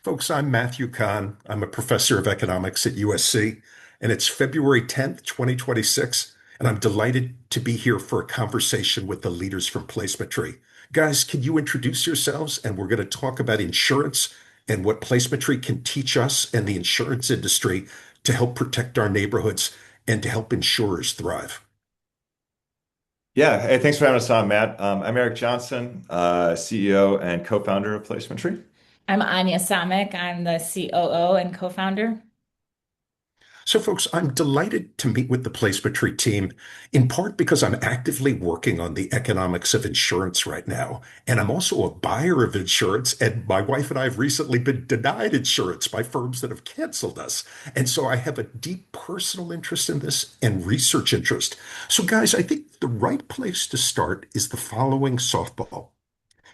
Folks, I'm Matthew Kahn. I'm a professor of economics at USC, and it's February 10th, 2026, and I'm delighted to be here for a conversation with the leaders from Placemetry. Guys, can you introduce yourselves? And we're going to talk about insurance and what Placemetry can teach us and the insurance industry to help protect our neighborhoods and to help insurers thrive. Yeah, hey, thanks for having us on, Matt. I'm Erik Johnson, CEO and co-founder of Placemetry. I'm Anya Samek. I'm the COO and co-founder. So, folks, I'm delighted to meet with the Placemetry team, in part because I'm actively working on the economics of insurance right now. And I'm also a buyer of insurance, and my wife and I have recently been denied insurance by firms that have canceled us. And so I have a deep personal interest in this and research interest. So, guys, I think the right place to start is the following softball.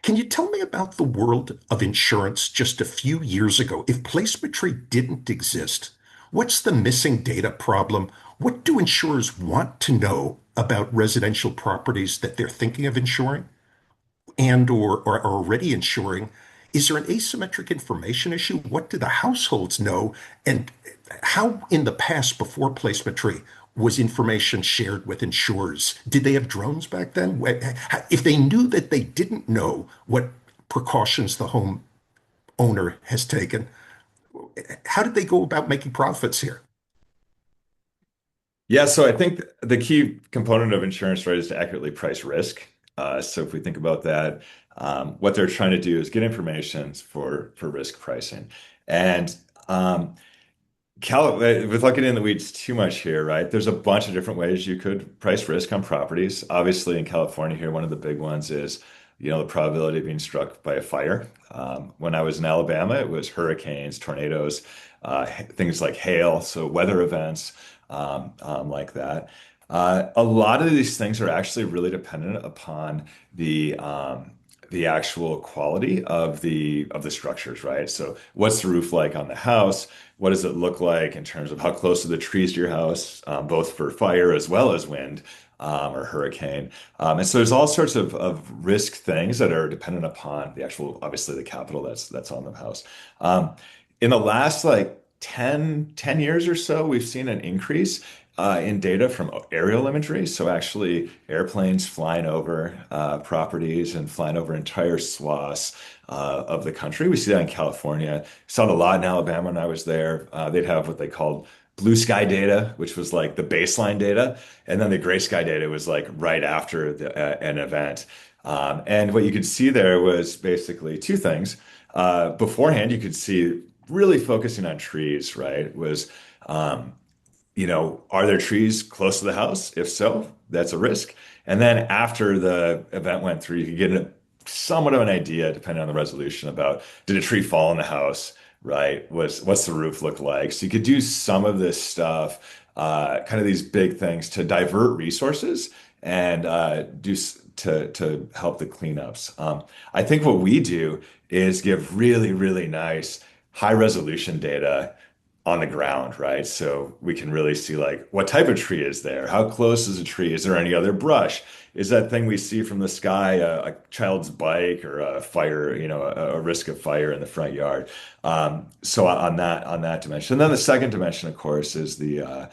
Can you tell me about the world of insurance just a few years ago? If placemetry didn't exist, what's the missing data problem? What do insurers want to know about residential properties that they're thinking of insuring and or are already insuring? Is there an asymmetric information issue? What do the households know? And how in the past before placemetry was information shared with insurers? Did they have drones back then? If they knew that they didn't know what precautions the home owner has taken, how did they go about making profits here? Yeah, so I think the key component of insurance, right, is to accurately price risk. So if we think about that, what they're trying to do is get information for risk pricing. And without getting in the weeds too much here, right? There's a bunch of different ways you could price risk on properties. Obviously, in California here, one of the big ones is, the probability of being struck by a fire. When I was in Alabama, it was hurricanes, tornadoes, things like hail, so weather events like that. A lot of these things are actually really dependent upon the actual quality of the structures, right? So, what's the roof like on the house? What does it look like in terms of how close are the trees to your house, both for fire as well as wind or hurricane? And so there's all sorts of risk things that are dependent upon the actual, obviously, the capital that's on the house. In the last like ten years or so, we've seen an increase in data from aerial imagery. So actually airplanes flying over properties and flying over entire swaths of the country. We see that in California. Saw it a lot in Alabama when I was there. They'd have what they called blue sky data, which was like the baseline data, and then the gray sky data was like right after an event. And what you could see there was basically two things. Beforehand, you could see really focusing on trees, right? Was are there trees close to the house? If so, that's a risk. And then after the event went through, you could get somewhat of an idea, depending on the resolution, about did a tree fall in the house, right? What's the roof look like? So you could do some of this stuff, kind of these big things to divert resources and to help the cleanups. I think what we do is give really, really nice high resolution data on the ground, right? So we can really see like what type of tree is there? How close is a tree? Is there any other brush? Is that thing we see from the sky a child's bike or a fire, a risk of fire in the front yard? So on that dimension. And then the second dimension, of course, is the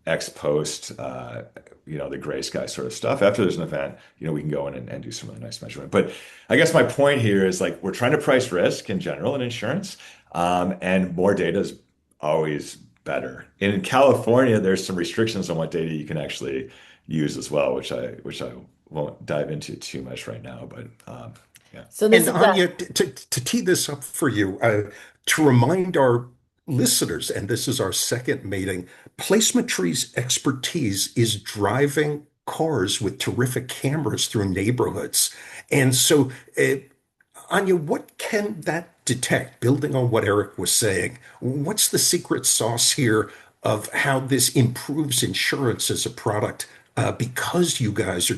ex post, the gray sky sort of stuff. After there's an event, we can go in and do some really nice measurement. But I guess my point here is like we're trying to price risk in general in insurance. And more data is always better. In California, there's some restrictions on what data you can actually use as well, which I won't dive into too much right now. But yeah. So this And is a Anya, to tee this up for you, to remind our listeners, and this is our second meeting, Placemetry's expertise is driving cars with terrific cameras through neighborhoods. And so, Anya, what can that detect? Building on what Erik was saying, what's the secret sauce here of how this improves insurance as a product because you guys are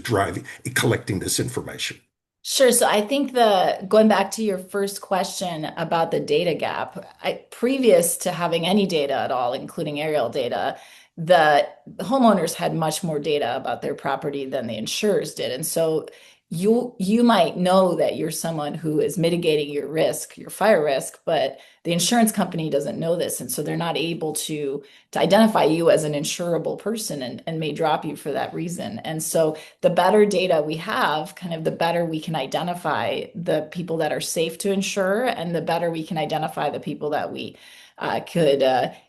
collecting this information? Sure. So I think the going back to your first question about the data gap, previous to having any data at all, including aerial data, the homeowners had much more data about their property than the insurers did. And so you might know that you're someone who is mitigating your risk, your fire risk, but the insurance company doesn't know this, and so they're not able to identify you as an insurable person and may drop you for that reason. And so the better data we have, kind of the better we can identify the people that are safe to insure, and the better we can identify the people that we could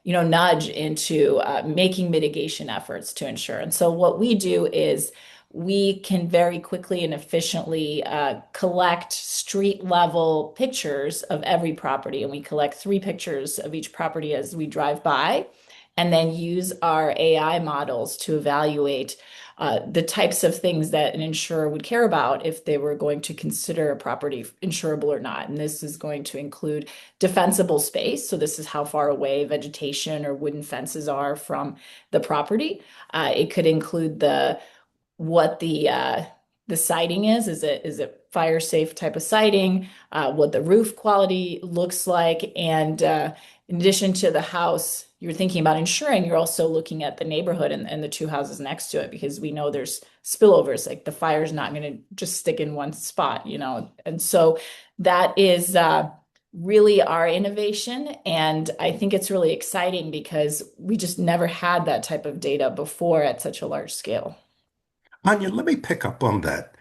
nudge into making mitigation efforts to insure. And so what we do is we can very quickly and efficiently collect street level pictures of every property. And we collect 3 pictures of each property as we drive by, and then use our AI models to evaluate the types of things that an insurer would care about if they were going to consider a property insurable or not. And this is going to include defensible space. So this is how far away vegetation or wooden fences are from the property. It could include what the siding is. Is it fire safe type of siding? What the roof quality looks like, and in addition to the house you're thinking about insuring, you're also looking at the neighborhood and the 2 houses next to it, because we know there's spillovers. Like the fire's not going to just stick in one spot, and so that is really our innovation. And I think it's really exciting because we just never had that type of data before at such a large scale. Anya, let me pick up on that.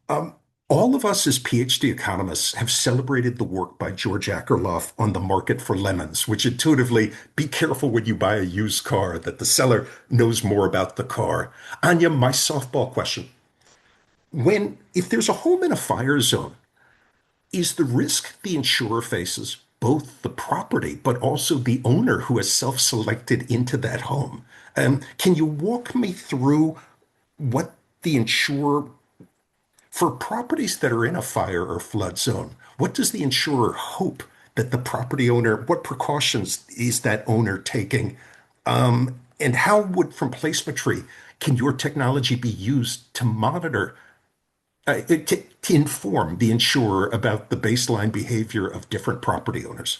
Um, all of us as PhD economists have celebrated the work by George Akerlof on the market for lemons, which intuitively, be careful when you buy a used car, that the seller knows more about the car. Anya, my softball question. If there's a home in a fire zone, is the risk the insurer faces both the property, but also the owner who has self-selected into that home? Can you walk me through what the insurer for properties that are in a fire or flood zone, what does the insurer hope that the property owner, what precautions is that owner taking? And how would, from Placemetry, can your technology be used to monitor, to inform the insurer about the baseline behavior of different property owners?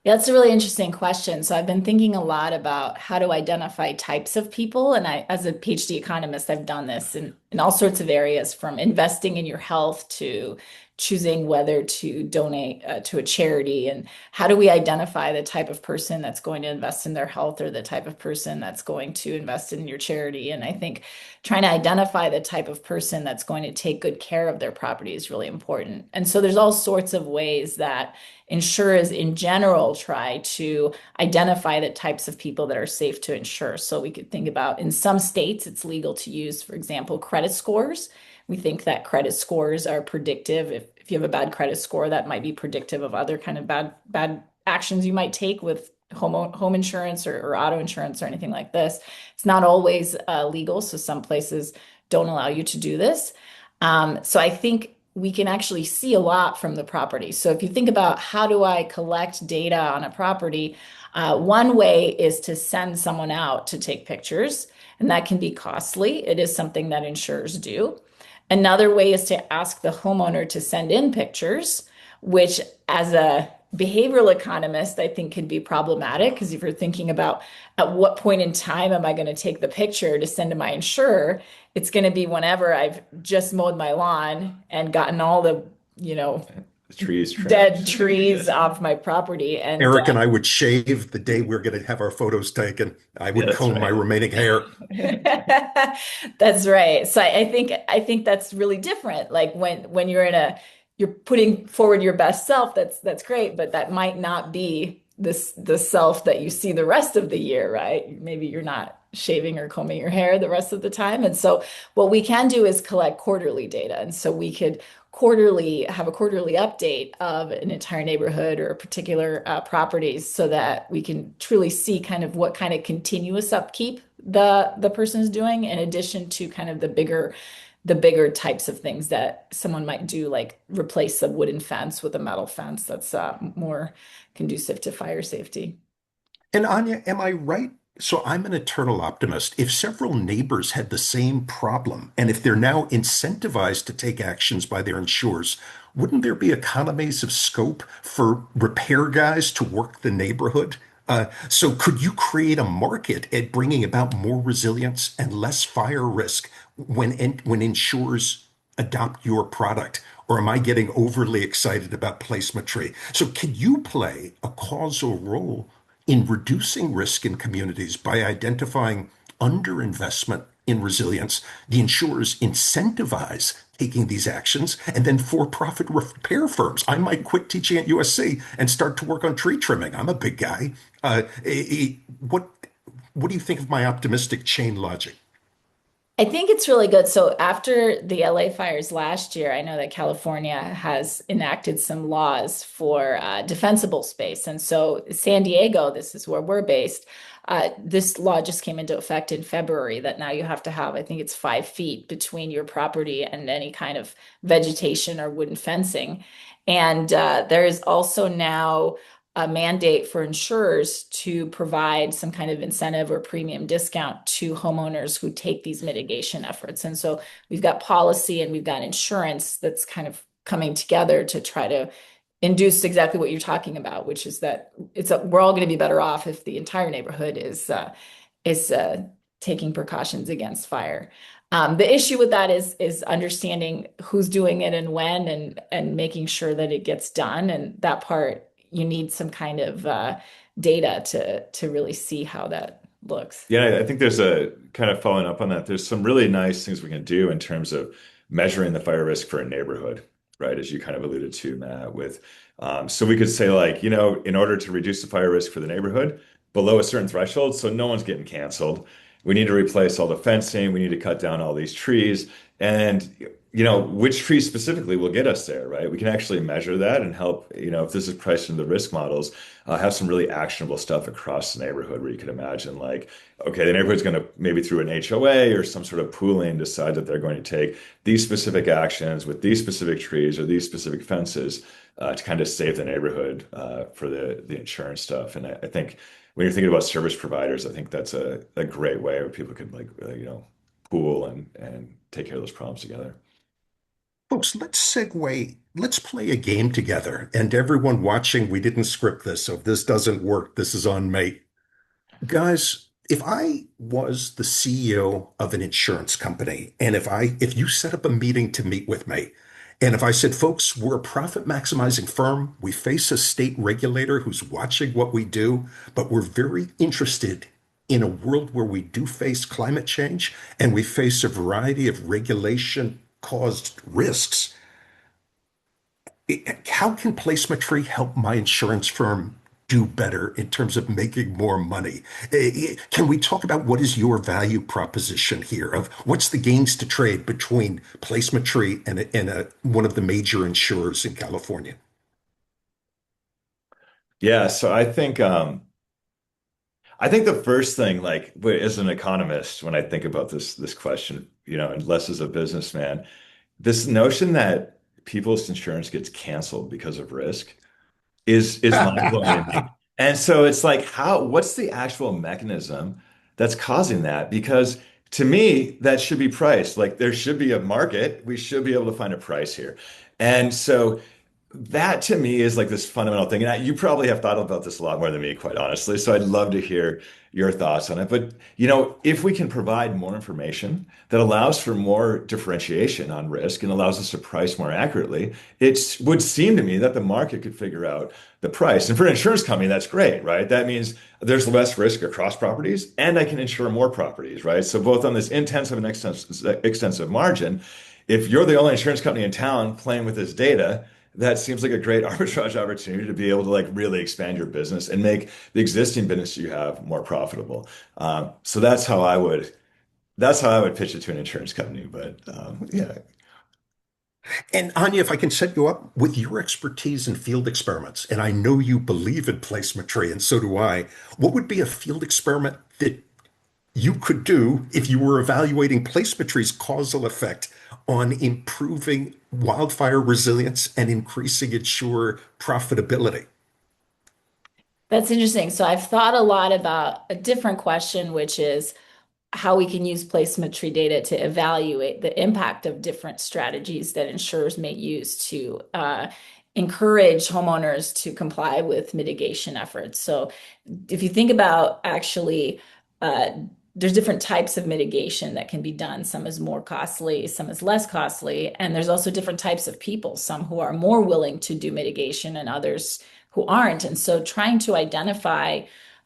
Yeah, that's a really interesting question. So I've been thinking a lot about how to identify types of people. And as a PhD economist, I've done this in all sorts of areas, from investing in your health to choosing whether to donate to a charity. And how do we identify the type of person that's going to invest in their health, or the type of person that's going to invest in your charity? And I think trying to identify the type of person that's going to take good care of their property is really important. And so there's all sorts of ways that insurers in general try to identify the types of people that are safe to insure. So we could think about, in some states, it's legal to use, for example, credit scores. We think that credit scores are predictive. If you have a bad credit score, that might be predictive of other kind of bad actions you might take with home insurance or auto insurance or anything like this. It's not always legal, so some places don't allow you to do this. So I think we can actually see a lot from the property. So if you think about, how do I collect data on a property, one way is to send someone out to take pictures, and that can be costly. It is something that insurers do. Another way is to ask the homeowner to send in pictures, which, as a behavioral economist, I think can be problematic, because if you're thinking about, at what point in time am I going to take the picture to send to my insurer, it's going to be whenever I've just mowed my lawn and gotten all the, The trees dead trimmed. trees off my property. And Eric and I would shave the day we're going to have our photos taken. I Yeah, would that's comb my right. remaining hair. That's right. So I think that's really different. Like when you're putting forward your best self, that's great, but that might not be the self that you see the rest of the year, right? Maybe you're not shaving or combing your hair the rest of the time. And so what we can do is collect quarterly data. And so we could quarterly have a quarterly update of an entire neighborhood or particular properties, so that we can truly see kind of what kind of continuous upkeep the person is doing, in addition to kind of the bigger types of things that someone might do, like replace a wooden fence with a metal fence that's more conducive to fire safety. And Anya, am I right? So I'm an eternal optimist. If several neighbors had the same problem, and if they're now incentivized to take actions by their insurers, wouldn't there be economies of scope for repair guys to work the neighborhood? So could you create a market at bringing about more resilience and less fire risk when insurers adopt your product? Or am I getting overly excited about Placemetry? So, can you play a causal role in reducing risk in communities by identifying underinvestment in resilience? The insurers incentivize taking these actions, and then for-profit repair firms. I might quit teaching at USC and start to work on tree trimming. I'm a big guy. What what do you think of my optimistic chain logic? I think it's really good. So after the LA fires last year, I know that California has enacted some laws for defensible space. And so San Diego, this is where we're based, this law just came into effect in February that now you have to have, I think it's 5 feet between your property and any kind of vegetation or wooden fencing. And there is also now a mandate for insurers to provide some kind of incentive or premium discount to homeowners who take these mitigation efforts. And so we've got policy and we've got insurance that's kind of coming together to try to induce exactly what you're talking about, which is that we're all going to be better off if the entire neighborhood is taking precautions against fire. The issue with that is understanding who's doing it and when, and making sure that it gets done. And that part, you need some kind of data to really see how that looks. Yeah, I think there's a kind of following up on that. There's some really nice things we can do in terms of measuring the fire risk for a neighborhood, right? As you kind of alluded to, Matt, with so we could say like, in order to reduce the fire risk for the neighborhood below a certain threshold, so no one's getting canceled, we need to replace all the fencing, we need to cut down all these trees, and which trees specifically will get us there, right? We can actually measure that and help, if this is priced into the risk models, have some really actionable stuff across the neighborhood where you could imagine like, okay, the neighborhood's going to maybe through an HOA or some sort of pooling decide that they're going to take these specific actions with these specific trees or these specific fences to kind of save the neighborhood for the insurance stuff. And I think when you're thinking about service providers, I think that's a great way where people could like, pool and take care of those problems together. Folks, let's segue. Let's play a game together. And everyone watching, we didn't script this, so if this doesn't work, this is on me. Guys, if I was the CEO of an insurance company, and if you set up a meeting to meet with me, and if I said, folks, we're a profit maximizing firm, we face a state regulator who's watching what we do, but we're very interested in a world where we do face climate change and we face a variety of regulation caused risks. How can Placemetry help my insurance firm do better in terms of making more money? Can we talk about what is your value proposition here of what's the gains to trade between Placemetry and one of the major insurers in California? Yeah, so I think the first thing, like as an economist, when I think about this question, and less as a businessman, this notion that people's insurance gets canceled because of risk is mind-blowing to me. And so it's like, what's the actual mechanism that's causing that? Because to me, that should be priced. Like there should be a market. We should be able to find a price here. And so that to me is like this fundamental thing. And you probably have thought about this a lot more than me, quite honestly. So I'd love to hear your thoughts on it. But, if we can provide more information that allows for more differentiation on risk and allows us to price more accurately, it would seem to me that the market could figure out the price. And for an insurance company, that's great, right? That means there's less risk across properties and I can insure more properties, right? So both on this intensive and extensive margin, if you're the only insurance company in town playing with this data, that seems like a great arbitrage opportunity to be able to like really expand your business and make the existing business you have more profitable. So that's how I would pitch it to an insurance company. But yeah, And Anya, if I can set you up with your expertise in field experiments, and I know you believe in placemetry, and so do I, what would be a field experiment that you could do if you were evaluating placemetry's causal effect on improving wildfire resilience and increasing insurer profitability? That's interesting. So I've thought a lot about a different question, which is how we can use placemetry data to evaluate the impact of different strategies that insurers may use to encourage homeowners to comply with mitigation efforts. So if you think about actually there's different types of mitigation that can be done. Some is more costly, some is less costly. And there's also different types of people, some who are more willing to do mitigation and others who aren't. And so trying to identify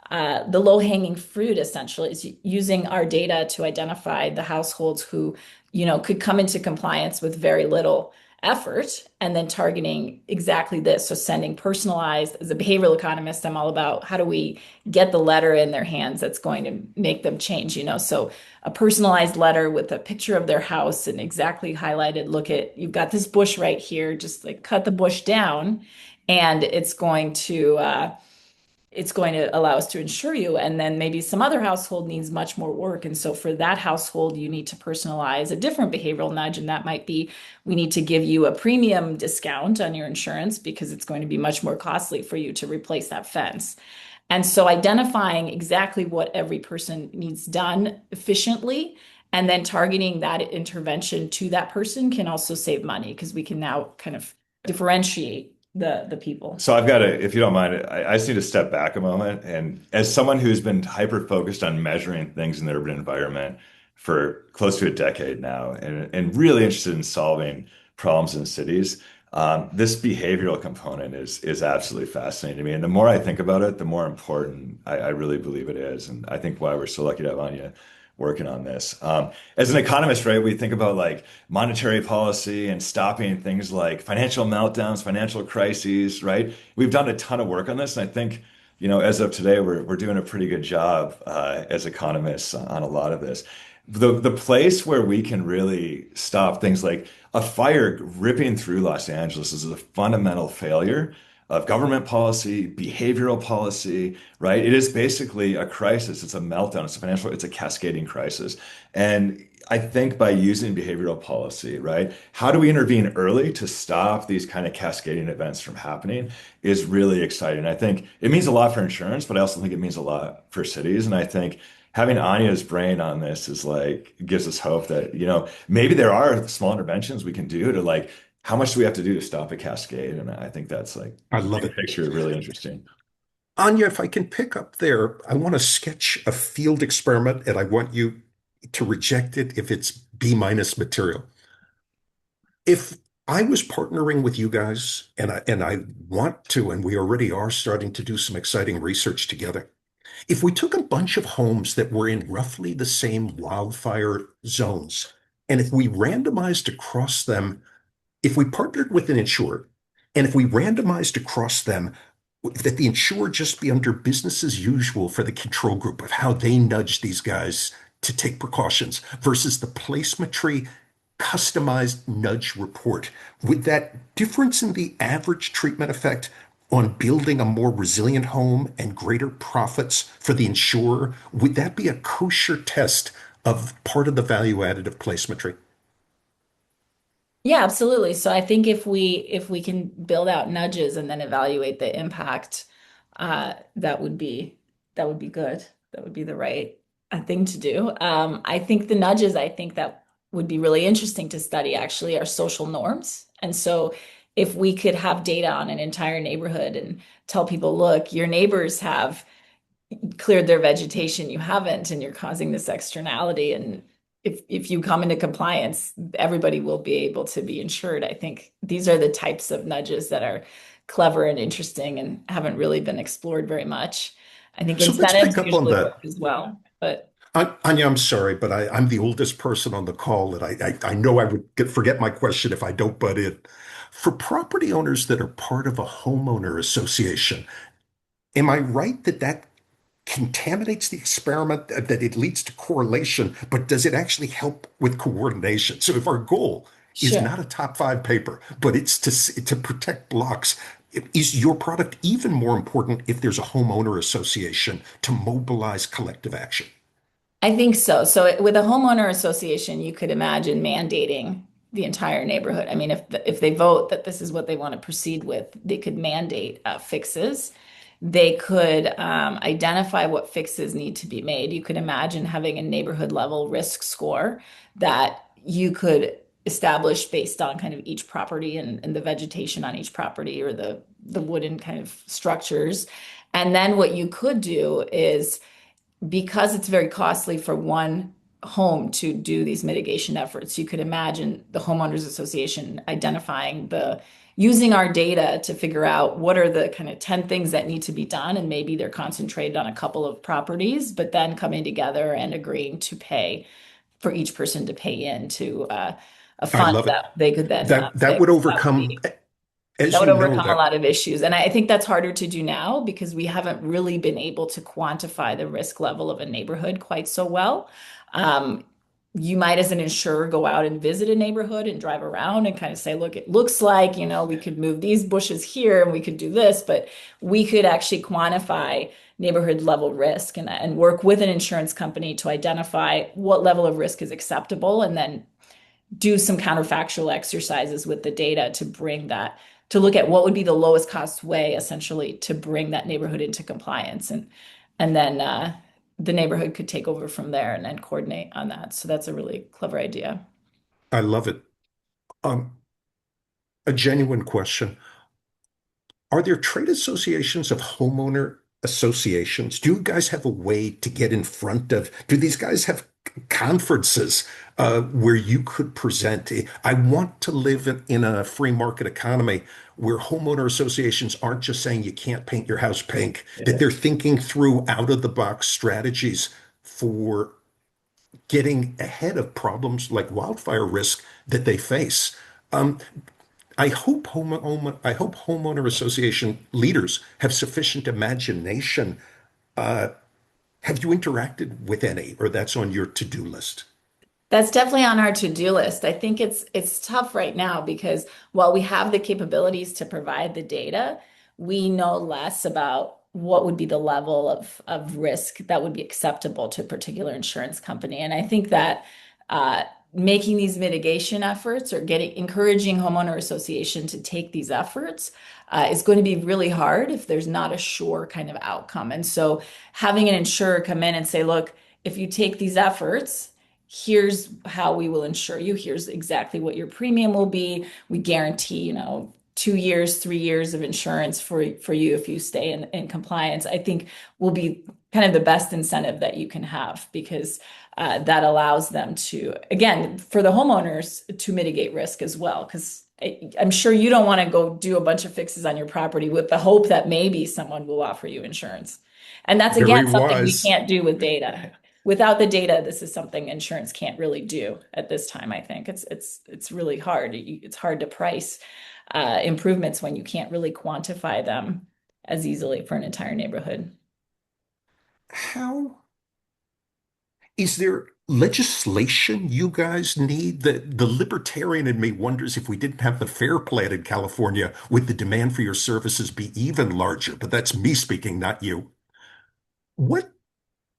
the low-hanging fruit essentially is using our data to identify the households who, could come into compliance with very little effort and then targeting exactly this. So sending personalized, as a behavioral economist, I'm all about how do we get the letter in their hands that's going to make them change, So a personalized letter with a picture of their house and exactly highlighted, look at, you've got this bush right here, just like cut the bush down and it's going to allow us to insure you. And then maybe some other household needs much more work. And so for that household, you need to personalize a different behavioral nudge. And that might be, we need to give you a premium discount on your insurance because it's going to be much more costly for you to replace that fence. And so identifying exactly what every person needs done efficiently and then targeting that intervention to that person can also save money because we can now kind of differentiate the people. So I've got to, if you don't mind, I just need to step back a moment. And as someone who's been hyper focused on measuring things in the urban environment for close to a decade now, and really interested in solving problems in cities, this behavioral component is absolutely fascinating to me. And the more I think about it, the more important I really believe it is. And I think why we're so lucky to have Anya working on this. As an economist, right, we think about like monetary policy and stopping things like financial meltdowns, financial crises, right? We've done a ton of work on this, and I think, as of today, we're doing a pretty good job as economists on a lot of this. The place where we can really stop things like a fire ripping through Los Angeles is a fundamental failure of government policy, behavioral policy, right? It is basically a crisis. It's a meltdown. It's a cascading crisis. And I think by using behavioral policy, right, how do we intervene early to stop these kind of cascading events from happening is really exciting. I think it means a lot for insurance, but I also think it means a lot for cities. And I think having Anya's brain on this is like gives us hope that, maybe there are small interventions we can do to like how much do we have to do to stop a cascade? And I think that's like I love big it. picture, really interesting. Anya, if I can pick up there, I want to sketch a field experiment and I want you to reject it if it's B minus material. If I was partnering with you guys and I want to, and we already are starting to do some exciting research together. If we took a bunch of homes that were in roughly the same wildfire zones, and if we randomized across them, if we partnered with an insurer, and if we randomized across them, that the insurer just be under business as usual for the control group of how they nudge these guys to take precautions versus the placemetry customized nudge report, would that difference in the average treatment effect on building a more resilient home and greater profits for the insurer, would that be a kosher test of part of the value added of placemetry? Yeah, absolutely. So I think if we can build out nudges and then evaluate the impact, that would be good. That would be the right thing to do. I think the nudges I think that would be really interesting to study actually are social norms. And so if we could have data on an entire neighborhood and tell people, look, your neighbors have cleared their vegetation, you haven't, and you're causing this externality. And if you come into compliance, everybody will be able to be insured. I think these are the types of nudges that are clever and interesting and haven't really been explored very much. I think So let's pick incentives up on usually that. work as well, but Anya, I'm sorry, but I'm the oldest person on the call, and I know I would forget my question if I don't butt in. For property owners that are part of a homeowner association, am I right that that contaminates the experiment, that it leads to correlation, but does it actually help with coordination? So if our goal is sure. not a top five paper, but it's to protect blocks, is your product even more important if there's a homeowner association to mobilize collective action? I think so. So with a homeowner association, you could imagine mandating the entire neighborhood. I mean, if they vote that this is what they want to proceed with, they could mandate fixes. They could identify what fixes need to be made. You could imagine having a neighborhood level risk score that you could establish based on kind of each property and the vegetation on each property or the wooden kind of structures. And then what you could do is because it's very costly for one home to do these mitigation efforts, you could imagine the homeowners association identifying using our data to figure out what are the kind of 10 things that need to be done. And maybe they're concentrated on a couple of properties, but then coming together and agreeing to pay for each person to pay into a I fund love it. that they could then That would fix. That would overcome, be as that would you know, overcome a that lot of issues. And I think that's harder to do now because we haven't really been able to quantify the risk level of a neighborhood quite so well. Um, you might, as an insurer, go out and visit a neighborhood and drive around and kind of say, look, it looks like, we could move these bushes here and we could do this, but we could actually quantify neighborhood level risk and work with an insurance company to identify what level of risk is acceptable and then do some counterfactual exercises with the data to bring that to look at what would be the lowest cost way essentially to bring that neighborhood into compliance and then the neighborhood could take over from there and then coordinate on that. So that's a really clever idea. I love it. Um, a genuine question. Are there trade associations of homeowner associations? Do you guys have a way to get in front of, do these guys have conferences where you could present? I want to live in a free market economy where homeowner associations aren't just saying you can't paint your house pink, that Yeah. they're thinking through out of the box strategies for getting ahead of problems like wildfire risk that they face. Um, I hope homeowner association leaders have sufficient imagination. Have you interacted with any, or that's on your to-do list? That's definitely on our to-do list. I think it's tough right now because while we have the capabilities to provide the data, we know less about what would be the level of risk that would be acceptable to a particular insurance company. And I think that uh, making these mitigation efforts or getting encouraging homeowner association to take these efforts is going to be really hard if there's not a sure kind of outcome. And so having an insurer come in and say, look, if you take these efforts, here's how we will insure you. Here's exactly what your premium will be. We guarantee, 2 years, 3 years of insurance for you if you stay in compliance. I think will be kind of the best incentive that you can have because that allows them to, again, for the homeowners to mitigate risk as well. Because I'm sure you don't want to go do a bunch of fixes on your property with the hope that maybe someone will offer you insurance. And that's again Very something we wise. can't do with data. Without the data, this is something insurance can't really do at this time. I think it's really hard. It's hard to price improvements when you can't really quantify them as easily for an entire neighborhood. How is there legislation you guys need? The libertarian in me wonders if we didn't have the fair plan in California, would the demand for your services be even larger? But that's me speaking, not you. What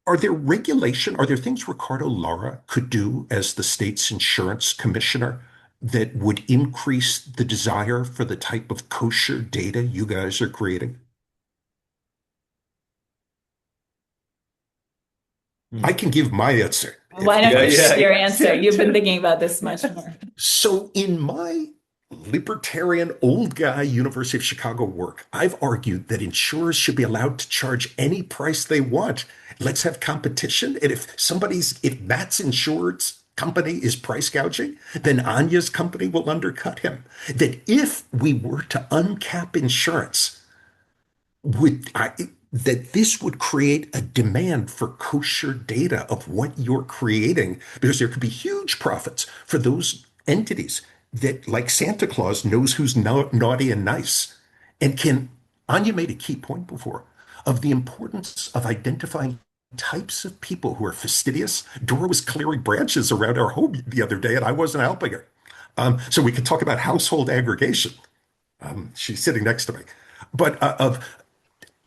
are there things Ricardo Lara could do as the state's insurance commissioner that would increase the desire for the type of kosher data you guys are creating? I Hmm. can give my answer Why if don't Yeah, I you yeah, share your yeah, answer? yeah, You've been yeah. thinking about this much more. so in my libertarian old guy University of Chicago work, I've argued that insurers should be allowed to charge any price they want. Let's have competition. And if Matt's insurance company is price gouging, then Anya's company will undercut him. That if we were to uncap insurance, would I, that this would create a demand for kosher data of what you're creating, because there could be huge profits for those entities that, like Santa Claus, knows who's naughty and nice. And can Anya made a key point before of the importance of identifying types of people who are fastidious. Dora was clearing branches around our home the other day, and I wasn't helping her. So we could talk about household aggregation. She's sitting next to me, but of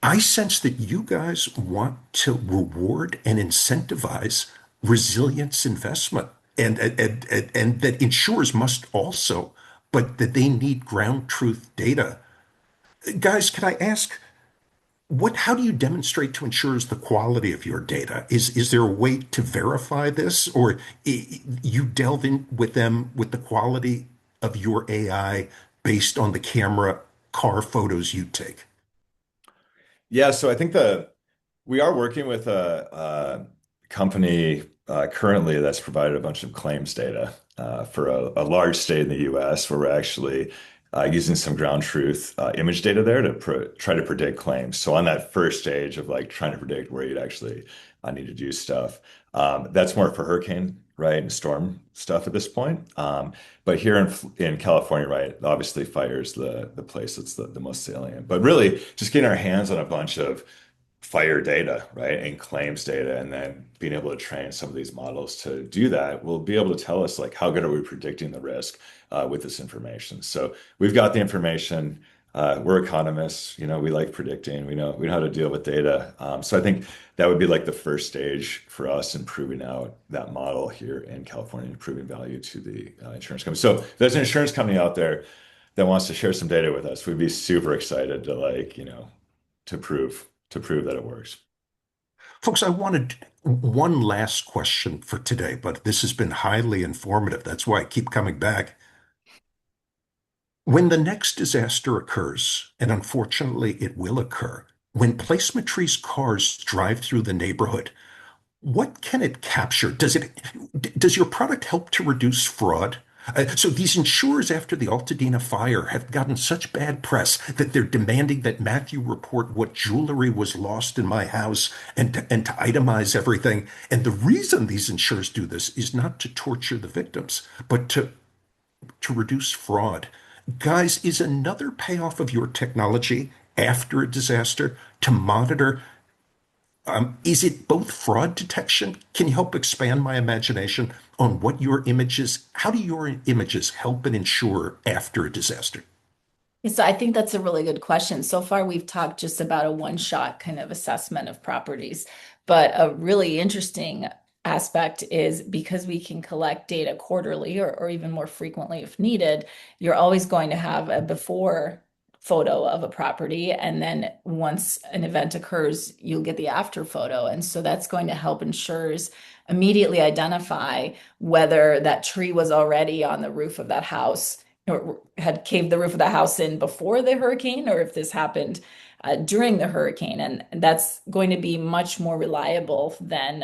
I sense that you guys want to reward and incentivize resilience investment and that insurers must also, but that they need ground truth data. Guys, can I ask how do you demonstrate to insurers the quality of your data? Is there a way to verify this, or you delve in with them with the quality of your AI based on the camera car photos you take? Yeah, so I think We are working with a company currently that's provided a bunch of claims data for a large state in the US where we're actually using some ground truth image data there to try to predict claims. So on that first stage of like trying to predict where you'd actually need to do stuff, that's more for hurricane, right, and storm stuff at this point. But here in California, right, obviously fire is the place that's the most salient. But really, just getting our hands on a bunch of fire data, right, and claims data, and then being able to train some of these models to do that will be able to tell us like how good are we predicting the risk with this information. So we've got the information. We're economists, we like predicting. We know how to deal with data. So I think that would be like the first stage for us in proving out that model here in California and proving value to the insurance company. So if there's an insurance company out there that wants to share some data with us, we'd be super excited to to prove that it works. Folks, I wanted one last question for today, but this has been highly informative. That's why I keep coming back. When the next disaster occurs, and unfortunately it will occur, when Placemetry's cars drive through the neighborhood, what can it capture? Does your product help to reduce fraud? So these insurers after the Altadena fire have gotten such bad press that they're demanding that Matthew report what jewelry was lost in my house and to itemize everything. And the reason these insurers do this is not to torture the victims, but to reduce fraud. Guys, is another payoff of your technology after a disaster to monitor, is it both fraud detection? Can you help expand my imagination on what your images, how do your images help an insurer after a disaster? So I think that's a really good question. So far, we've talked just about a one-shot kind of assessment of properties, but a really interesting aspect is because we can collect data quarterly or even more frequently if needed, you're always going to have a before photo of a property. And then once an event occurs, you'll get the after photo. And so that's going to help insurers immediately identify whether that tree was already on the roof of that house or had caved the roof of the house in before the hurricane, or if this happened during the hurricane. And that's going to be much more reliable than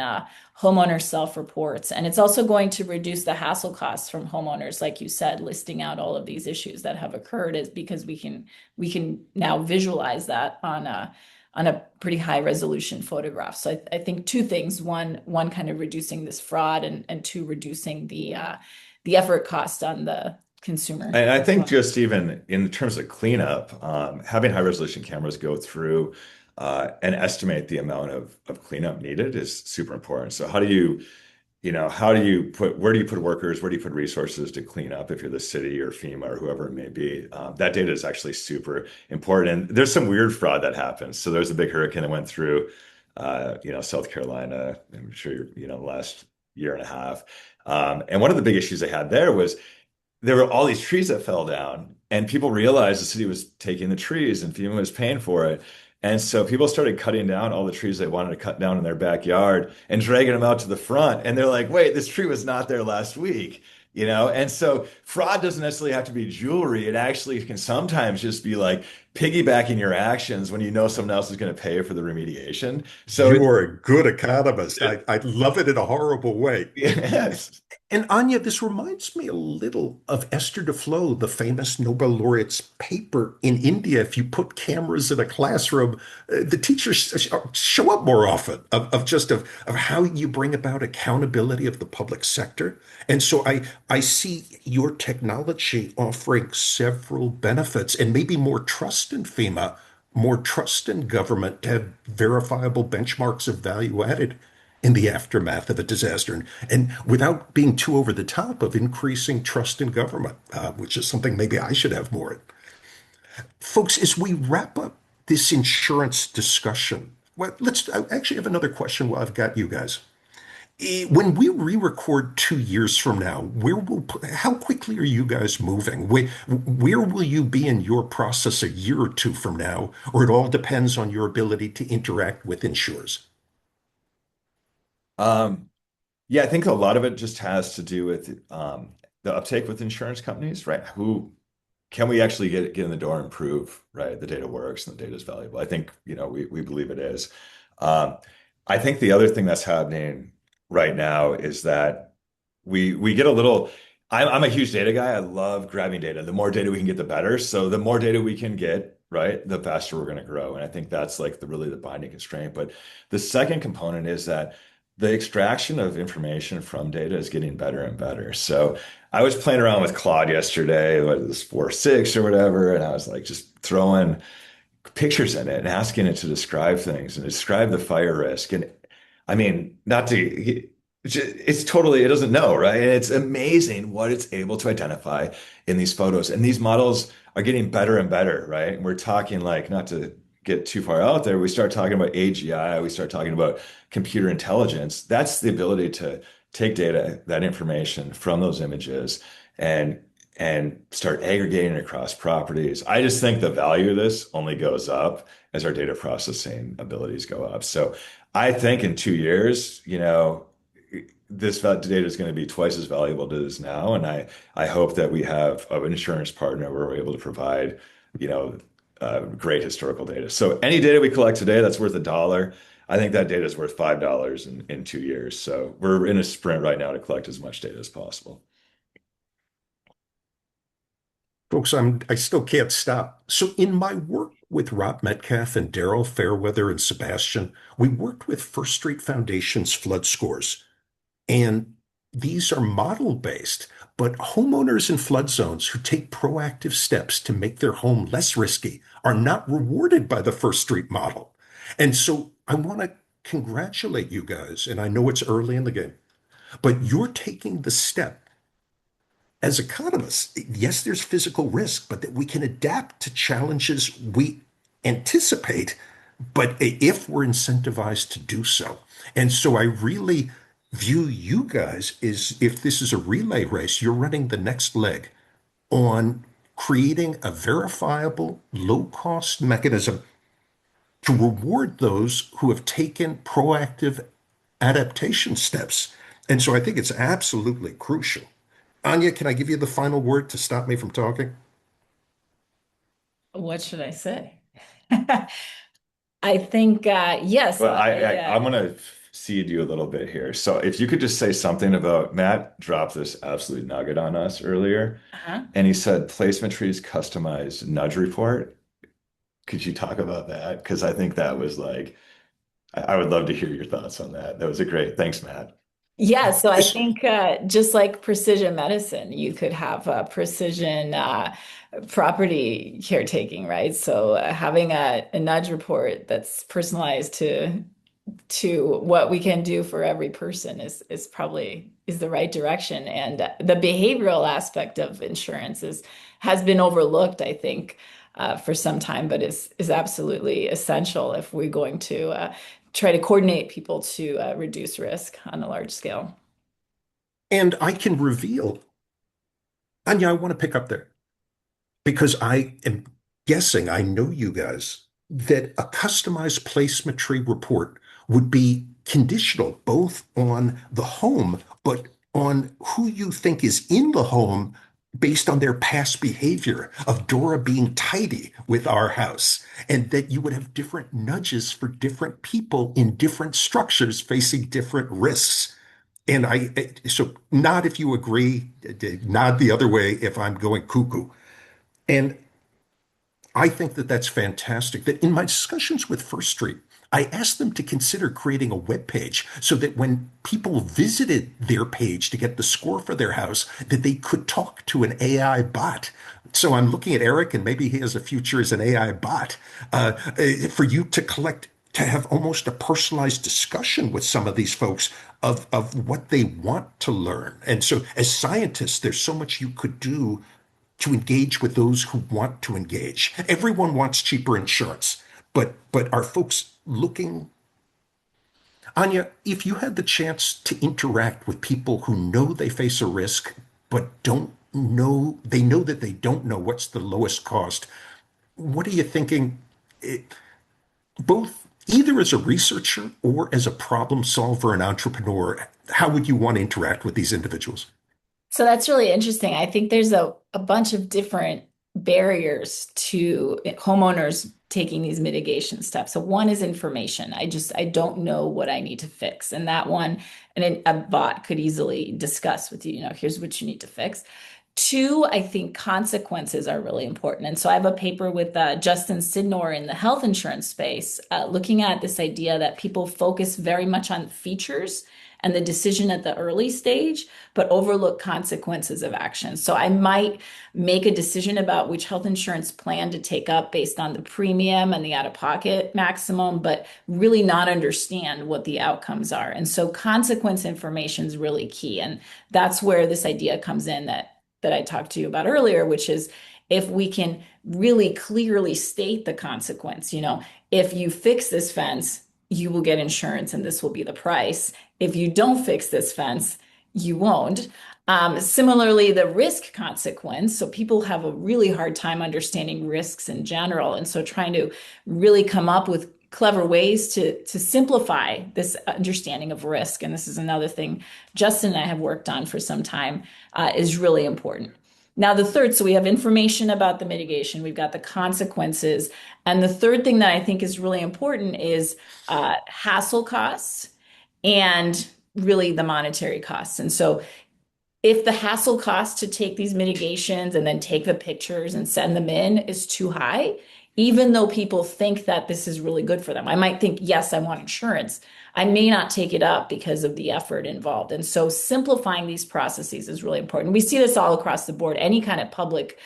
homeowner self-reports. And it's also going to reduce the hassle costs from homeowners, like you said, listing out all of these issues that have occurred is because we can now visualize that on a pretty high resolution photograph. So I think two things: one kind of reducing this fraud, and two reducing the effort cost on the consumer And I as think well. just even in terms of cleanup, having high resolution cameras go through and estimate the amount of cleanup needed is super important. So where do you put workers, where do you put resources to clean up if you're the city or FEMA or whoever it may be? That data is actually super important. And there's some weird fraud that happens. So there was a big hurricane that went through, South Carolina, I'm sure the last year and a half. And one of the big issues they had there was there were all these trees that fell down, and people realized the city was taking the trees and FEMA was paying for it. And so people started cutting down all the trees they wanted to cut down in their backyard and dragging them out to the front. And they're like, wait, this tree was not there last week, And so fraud doesn't necessarily have to be jewelry. It actually can sometimes just be like piggybacking your actions when you know someone else is going to pay for the remediation. So You are a good economist. I love it in a horrible way. yes. And Anya, this reminds me a little of Esther Duflo, the famous Nobel laureate's paper in India. If you put cameras in a classroom, the teachers show up more often of how you bring about accountability of the public sector. And so I see your technology offering several benefits and maybe more trust in FEMA, more trust in government to have verifiable benchmarks of value added in the aftermath of a disaster, and without being too over the top of increasing trust in government, which is something maybe I should have more. Folks, as we wrap up this insurance discussion, well, I actually have another question while I've got you guys. When we re-record 2 years from now, how quickly are you guys moving? Where will you be in your process a year or two from now? Or it all depends on your ability to interact with insurers? Um, Yeah, I think a lot of it just has to do with the uptake with insurance companies, right? Who can we actually get in the door and prove, right, the data works and the data is valuable? I think, we believe it is. Um, I think the other thing that's happening right now is that we get a little. I'm a huge data guy. I love grabbing data. The more data we can get, the better. So the more data we can get, right, the faster we're going to grow. And I think that's like the really the binding constraint. But the second component is that the extraction of information from data is getting better and better. So I was playing around with Claude yesterday, what is this 4.6 or whatever, and I was like just throwing pictures in it and asking it to describe things and describe the fire risk. And I mean, not to, it's totally, it doesn't know, right? And it's amazing what it's able to identify in these photos. And these models are getting better and better, right? And we're talking like, not to get too far out there, we start talking about AGI, we start talking about computer intelligence. That's the ability to take data, that information from those images and start aggregating across properties. I just think the value of this only goes up as our data processing abilities go up. So I think in 2 years, this data is going to be twice as valuable as it is now. And I hope that we have an insurance partner where we're able to provide, you know, great historical data. So any data we collect today that's worth $1, I think that data is worth $5 in 2 years. So we're in a sprint right now to collect as much data as possible. Folks, I still can't stop. So in my work with Rob Metcalf and Daryl Fairweather and Sebastian, we worked with First Street Foundation's flood scores. And these are model based, but homeowners in flood zones who take proactive steps to make their home less risky are not rewarded by the First Street model. And so I want to congratulate you guys. And I know it's early in the game, but you're taking the step as economists. Yes, there's physical risk, but that we can adapt to challenges we anticipate, but if we're incentivized to do so. And so I really view you guys as if this is a relay race, you're running the next leg on creating a verifiable, low cost mechanism to reward those who have taken proactive adaptation steps. And so I think it's absolutely crucial. Anya, can I give you the final word to stop me from talking? What should I say? I think yes. But I'm gonna seed you a little bit here. So if you could just say something about Matt dropped this absolute nugget on us earlier, Uh-huh. and he said Placemetry's customized nudge report. Could you talk about that? Because I think that was like, I would love to hear your thoughts on that. That was a great, thanks, Matt. Yeah, so I think just like precision medicine, you could have precision property caretaking, right? So having a nudge report that's personalized to what we can do for every person is probably is the right direction. And the behavioral aspect of insurance is has been overlooked, I think, for some time, but is absolutely essential if we're going to try to coordinate people to reduce risk on a large scale. And I can reveal, Anya, I want to pick up there because I am guessing, I know you guys, that a customized placemetry report would be conditional both on the home, but on who you think is in the home based on their past behavior of Dora being tidy with our house, and that you would have different nudges for different people in different structures facing different risks. And so nod if you agree, nod the other way if I'm going cuckoo. And I think that that's fantastic. That in my discussions with First Street, I asked them to consider creating a web page so that when people visited their page to get the score for their house, that they could talk to an AI bot. So I'm looking at Erik, and maybe he has a future as an AI bot, for you to collect, to have almost a personalized discussion with some of these folks of what they want to learn. And so as scientists, there's so much you could do to engage with those who want to engage. Everyone wants cheaper insurance, but are folks looking? Anya, if you had the chance to interact with people who know they face a risk but don't know, they know that they don't know what's the lowest cost, what are you thinking? Both either as a researcher or as a problem solver and entrepreneur, how would you want to interact with these individuals? So that's really interesting. I think there's a bunch of different barriers to homeowners taking these mitigation steps. So one is information. I don't know what I need to fix. And that one, and a bot could easily discuss with you, here's what you need to fix. Two, I think consequences are really important. And so I have a paper with Justin Sidnor in the health insurance space, looking at this idea that people focus very much on features and the decision at the early stage, but overlook consequences of action. So I might make a decision about which health insurance plan to take up based on the premium and the out-of-pocket maximum, but really not understand what the outcomes are. And so consequence information is really key. And that's where this idea comes in that I talked to you about earlier, which is if we can really clearly state the consequence, if you fix this fence, you will get insurance and this will be the price. If you don't fix this fence, you won't. Similarly, the risk consequence. So people have a really hard time understanding risks in general. And so trying to really come up with clever ways to simplify this understanding of risk. And this is another thing Justin and I have worked on for some time, is really important. Now, the third, so we have information about the mitigation, we've got the consequences. And the third thing that I think is really important is hassle costs and really the monetary costs. And so if the hassle cost to take these mitigations and then take the pictures and send them in is too high, even though people think that this is really good for them, I might think, yes, I want insurance. I may not take it up because of the effort involved. And so simplifying these processes is really important. We see this all across the board. Any kind of public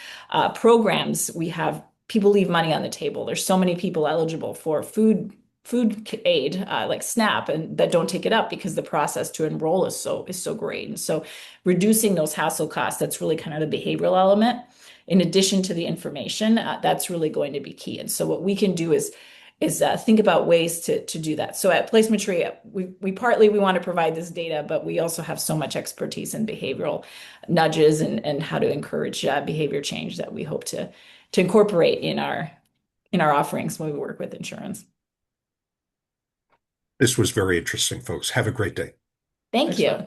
programs, we have people leave money on the table. There's so many people eligible for food aid like SNAP and that don't take it up because the process to enroll is so great. And so reducing those hassle costs, that's really kind of the behavioral element. In addition to the information, that's really going to be key. And so what we can do is think about ways to do that. So at Placemetry, we partly we want to provide this data, but we also have so much expertise in behavioral nudges and how to encourage behavior change that we hope to incorporate in our offerings when we work with insurance. This was very interesting, folks. Have a great day. Thank Thanks, you. man.